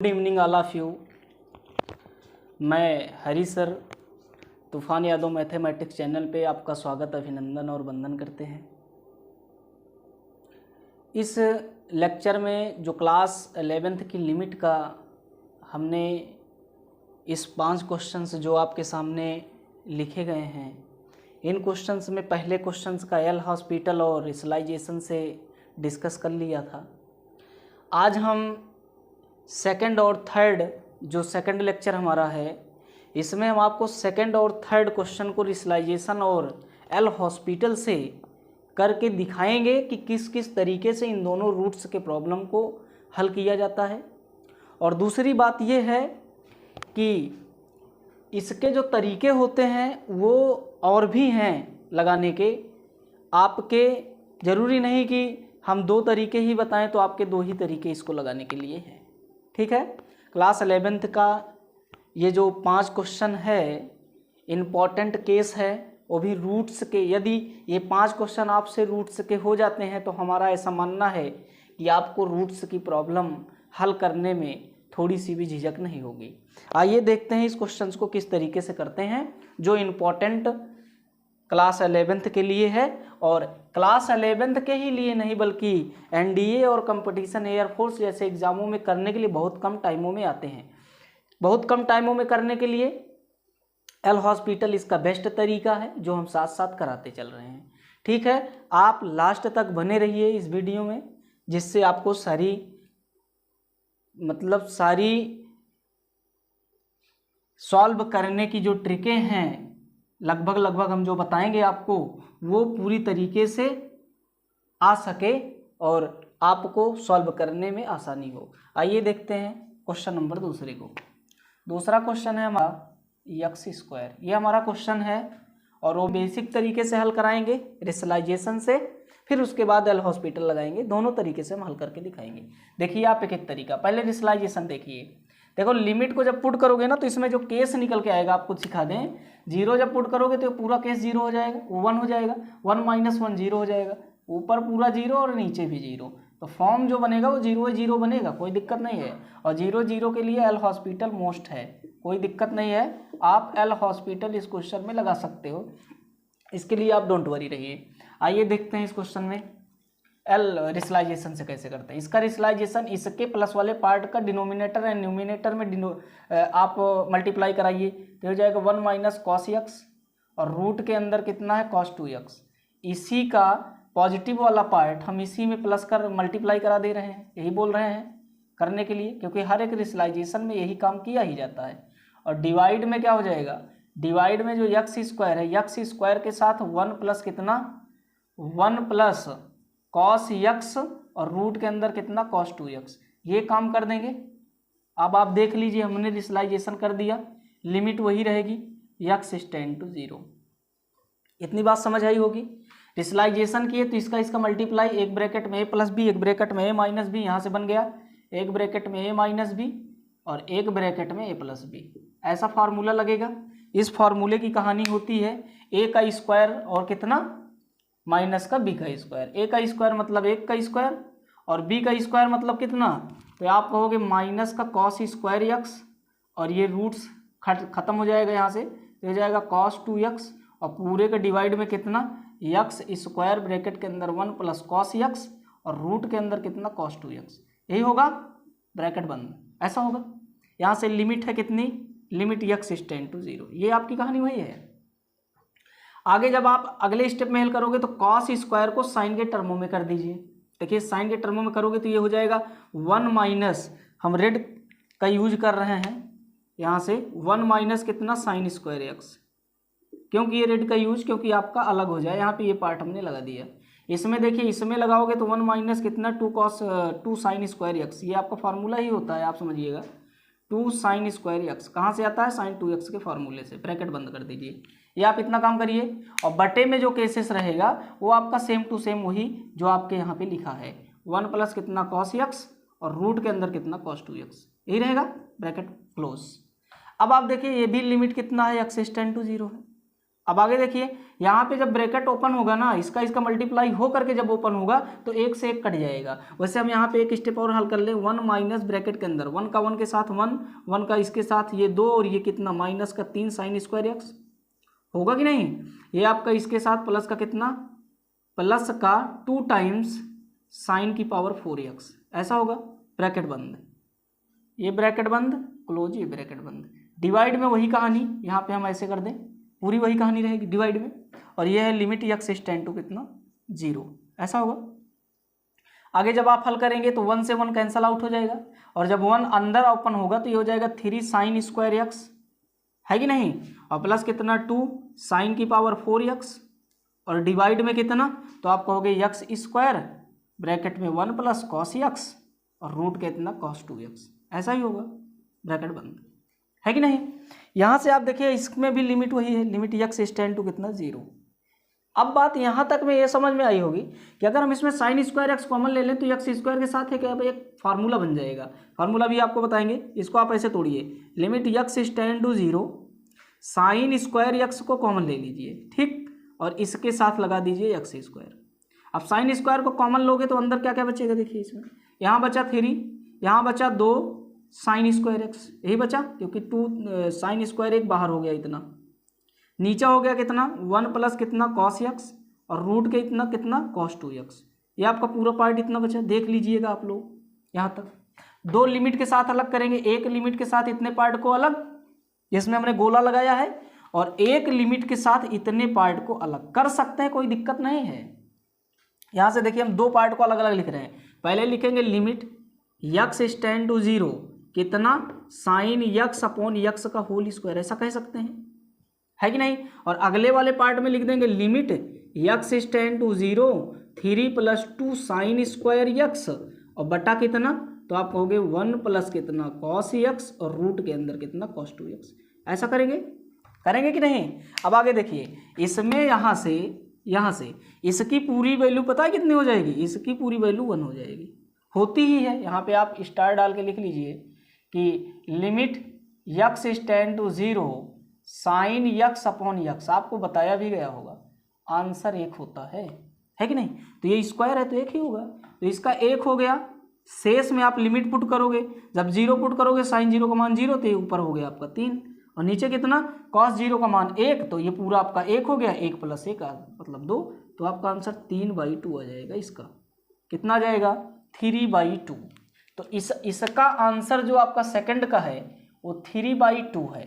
Good evening all of you. मैं हरी sir तूफान Yadav mathematics channel पे आपका स्वागत, अभिनंदन और वंदन करते हैं। इस लेक्चर में जो क्लास 11th की लिमिट का हमने इस 5 क्वेश्चंस जो आपके सामने लिखे गए हैं, इन क्वेश्चंस में पहले क्वेश्चंस का एल हॉस्पिटल और रिसलाइजेशन से डिस्कस कर लिया था। आज हम सेकंड और थर्ड, जो सेकंड लेक्चर हमारा है, इसमें हम आपको सेकंड और थर्ड क्वेश्चन को रिसलाइजेशन और एल हॉस्पिटल से करके दिखाएंगे कि किस किस तरीके से इन दोनों रूट्स के प्रॉब्लम को हल किया जाता है। और दूसरी बात यह है कि इसके जो तरीके होते हैं वो और भी हैं लगाने के। आपके ज़रूरी नहीं कि हम 2 तरीके ही बताएं, तो आपके 2 ही तरीके इसको लगाने के लिए हैं। ठीक है, क्लास 11th का ये जो 5 क्वेश्चन है इम्पॉर्टेंट केस है, वो भी रूट्स के। यदि ये 5 क्वेश्चन आपसे रूट्स के हो जाते हैं तो हमारा ऐसा मानना है कि आपको रूट्स की प्रॉब्लम हल करने में थोड़ी सी भी झिझक नहीं होगी। आइए देखते हैं इस क्वेश्चंस को किस तरीके से करते हैं, जो इम्पॉर्टेंट क्लास 11th के लिए है। और क्लास 11th के ही लिए नहीं बल्कि एनडीए और कंपटीशन एयरफोर्स जैसे एग्जामों में करने के लिए बहुत कम टाइमों में आते हैं। बहुत कम टाइमों में करने के लिए एल हॉस्पिटल इसका बेस्ट तरीका है, जो हम साथ साथ कराते चल रहे हैं। ठीक है, आप लास्ट तक बने रहिए इस वीडियो में, जिससे आपको सारी सॉल्व करने की जो ट्रिकें हैं लगभग हम जो बताएंगे आपको, वो पूरी तरीके से आ सके और आपको सॉल्व करने में आसानी हो। आइए देखते हैं क्वेश्चन नंबर दूसरे को। दूसरा क्वेश्चन है हमारा एक्स स्क्वायर। ये हमारा क्वेश्चन है और वो बेसिक तरीके से हल कराएंगे रिसलाइजेशन से, फिर उसके बाद एल हॉस्पिटल लगाएंगे। दोनों तरीके से हम हल करके दिखाएंगे। देखिए आप एक एक तरीका, पहले रिसलाइजेशन देखिए। देखो लिमिट को जब पुट करोगे ना, तो इसमें जो केस निकल के आएगा आपको सिखा दें। 0 जब पुट करोगे तो पूरा केस 0 हो जाएगा, 1 हो जाएगा, 1 - 1 0 हो जाएगा, ऊपर पूरा 0 और नीचे भी 0। तो फॉर्म जो बनेगा वो 0 बनेगा, कोई दिक्कत नहीं है। और 0 के लिए एल हॉस्पिटल मोस्ट है, कोई दिक्कत नहीं है। आप एल हॉस्पिटल इस क्वेश्चन में लगा सकते हो, इसके लिए आप डोंट वरी रहिए। आइए देखते हैं इस क्वेश्चन में एल रिसलाइजेशन से कैसे करते हैं। इसका रिसलाइजेशन इसके प्लस वाले पार्ट का डिनोमिनेटर एंड न्यूमिनेटर में आप मल्टीप्लाई कराइए, तो हो जाएगा 1 - cos x, और रूट के अंदर कितना है cos 2x। इसी का पॉजिटिव वाला पार्ट हम इसी में प्लस कर मल्टीप्लाई करा दे रहे हैं, यही बोल रहे हैं करने के लिए, क्योंकि हर एक रिसलाइजेशन में यही काम किया ही जाता है। और डिवाइड में क्या हो जाएगा, डिवाइड में जो एक्स स्क्वायर है, एक्स स्क्वायर के साथ 1 प्लस कितना, 1 प्लस cos x, और रूट के अंदर कितना cos 2x। ये काम कर देंगे। अब आप देख लीजिए, हमने रिसलाइजेशन कर दिया, लिमिट वही रहेगी, x टेंड टू 0। इतनी बात समझ आई होगी। रिसलाइजेशन किए तो इसका मल्टीप्लाई, एक ब्रैकेट में a प्लस बी, एक ब्रैकेट में a माइनस बी, यहाँ से बन गया एक ब्रैकेट में a माइनस बी और एक ब्रैकेट में a प्लस बी। ऐसा फार्मूला लगेगा। इस फार्मूले की कहानी होती है a का स्क्वायर और कितना माइनस का b का स्क्वायर। a का स्क्वायर मतलब 1 का स्क्वायर और b का स्क्वायर मतलब कितना, तो आप कहोगे माइनस का cos स्क्वायर x, और ये रूट्स खत्म हो जाएगा यहाँ से, तो हो जाएगा cos 2x, और पूरे के डिवाइड में कितना x स्क्वायर ब्रैकेट के अंदर 1 प्लस cos x, और रूट के अंदर कितना cos 2x। यही होगा, ब्रैकेट बंद, ऐसा होगा। यहाँ से लिमिट है कितनी, लिमिट x टेंड टू 0। ये आपकी कहानी वही है। आगे जब आप अगले स्टेप में हल करोगे तो cos स्क्वायर को साइन के टर्मों में कर दीजिए। देखिए साइन के टर्मों में करोगे तो ये हो जाएगा 1 माइनस, हम रेड का यूज कर रहे हैं यहाँ से, 1 माइनस कितना sin स्क्वायर x। क्योंकि ये रेड का यूज, क्योंकि आपका अलग हो जाए, यहाँ पे ये पार्ट हमने लगा दिया। इसमें देखिए, इसमें लगाओगे तो 1 माइनस कितना 2 sin स्क्वायर x। ये आपका फार्मूला ही होता है, आप समझिएगा। 2 sin स्क्वायर x कहाँ से आता है, sin 2x के फार्मूले से। ब्रैकेट बंद कर दीजिए। ये आप इतना काम करिए, और बटे में जो केसेस रहेगा वो आपका सेम टू सेम वही जो आपके यहाँ पे लिखा है, 1 प्लस कितना cos x और रूट के अंदर कितना cos 2x, यही रहेगा, ब्रैकेट क्लोज। अब आप देखिए ये भी लिमिट कितना है, x टेंड टू 0 है, अब आगे देखिए, यहाँ पे जब ब्रैकेट ओपन होगा ना, इसका मल्टीप्लाई हो करके जब ओपन होगा तो एक से एक कट जाएगा। वैसे हम यहाँ पे एक स्टेप और हल कर ले, 1 माइनस ब्रैकेट के अंदर 1 का 1 के साथ 1, 1 का इसके साथ ये 2 और ये कितना माइनस का 3 साइन स्क्वायर एक्स होगा कि नहीं। ये आपका इसके साथ प्लस का कितना, प्लस का 2 टाइम्स साइन की पावर 4x ऐसा होगा। ब्रैकेट बंद, ये ब्रैकेट बंद, क्लोज, ये ब्रैकेट बंद। डिवाइड में वही कहानी, यहाँ पे हम ऐसे कर दें, पूरी वही कहानी रहेगी डिवाइड में। और ये है लिमिट x टेंड टू कितना 0 ऐसा होगा। आगे जब आप हल करेंगे तो 1 से 1 कैंसल आउट हो जाएगा, और जब 1 अंदर ओपन होगा तो ये हो जाएगा 3 साइन स्क्वायर एक्स, है कि नहीं, और प्लस कितना 2 साइन की पावर 4x, और डिवाइड में कितना, तो आप कहोगे x स्क्वायर ब्रैकेट में 1 प्लस कॉस x और रूट कितना कॉस 2x ऐसा ही होगा। ब्रैकेट बंद, है कि नहीं। यहाँ से आप देखिए इसमें भी लिमिट वही है, लिमिट x टेंड टू कितना 0। अब बात यहाँ तक में ये समझ में आई होगी कि अगर हम इसमें साइन स्क्वायर एक्स कॉमन ले लें तो एक्स स्क्वायर के साथ एक फार्मूला बन जाएगा। फार्मूला भी आपको बताएंगे, इसको आप ऐसे तोड़िए, limit x tend to 0 sine square x को कॉमन ले लीजिए, ठीक, और इसके साथ लगा दीजिए एक्स स्क्वायर। अब साइन स्क्वायर को कॉमन लोगे तो अंदर क्या क्या बचेगा, देखिए इसमें यहाँ बचा 3, यहाँ बचा 2 साइन स्क्वायर एक्स, यही बचा, क्योंकि 2 साइन स्क्वायर एक बाहर हो गया, इतना नीचे हो गया कितना 1 प्लस कितना कॉस एक्स और रूट के इतना कितना कॉस 2x। ये आपका पूरा पार्ट इतना बचा, देख लीजिएगा आप लोग यहाँ तक। 2 लिमिट के साथ अलग करेंगे, एक लिमिट के साथ इतने पार्ट को अलग जिसमें हमने गोला लगाया है, और एक लिमिट के साथ इतने पार्ट को अलग कर सकते हैं, कोई दिक्कत नहीं है। यहाँ से देखिए हम 2 पार्ट को अलग अलग लिख रहे हैं। पहले लिखेंगे लिमिट x टेंड टू 0 कितना साइन x अपॉन x का होल स्क्वायर, ऐसा कह सकते हैं, है कि नहीं। और अगले वाले पार्ट में लिख देंगे limit x tend to 0 3 plus 2 sine square x और बटा कितना, तो आप कहोगे 1 प्लस कितना कॉस x और रूट के अंदर कितना कॉस 2x ऐसा करेंगे कि नहीं। अब आगे देखिए, इसमें यहाँ से इसकी पूरी वैल्यू पता है कितनी हो जाएगी, इसकी पूरी वैल्यू 1 हो जाएगी, होती ही है। यहाँ पे आप स्टार डाल के लिख लीजिए कि limit x tend to 0 sine x upon x, आपको बताया भी गया होगा, आंसर 1 होता है कि नहीं। तो ये स्क्वायर है तो 1 ही होगा, तो इसका 1 हो गया। शेष में आप लिमिट पुट करोगे, जब 0 पुट करोगे साइन 0 का मान 0, तो ये ऊपर हो गया आपका 3 और नीचे कितना कॉस 0 का मान 1, तो ये पूरा आपका 1 हो गया, 1 प्लस 1 मतलब 2, तो आपका आंसर 3/2 आ जाएगा। इसका कितना आ जाएगा 3/2। तो इसका आंसर जो आपका सेकंड का है वो 3/2 है।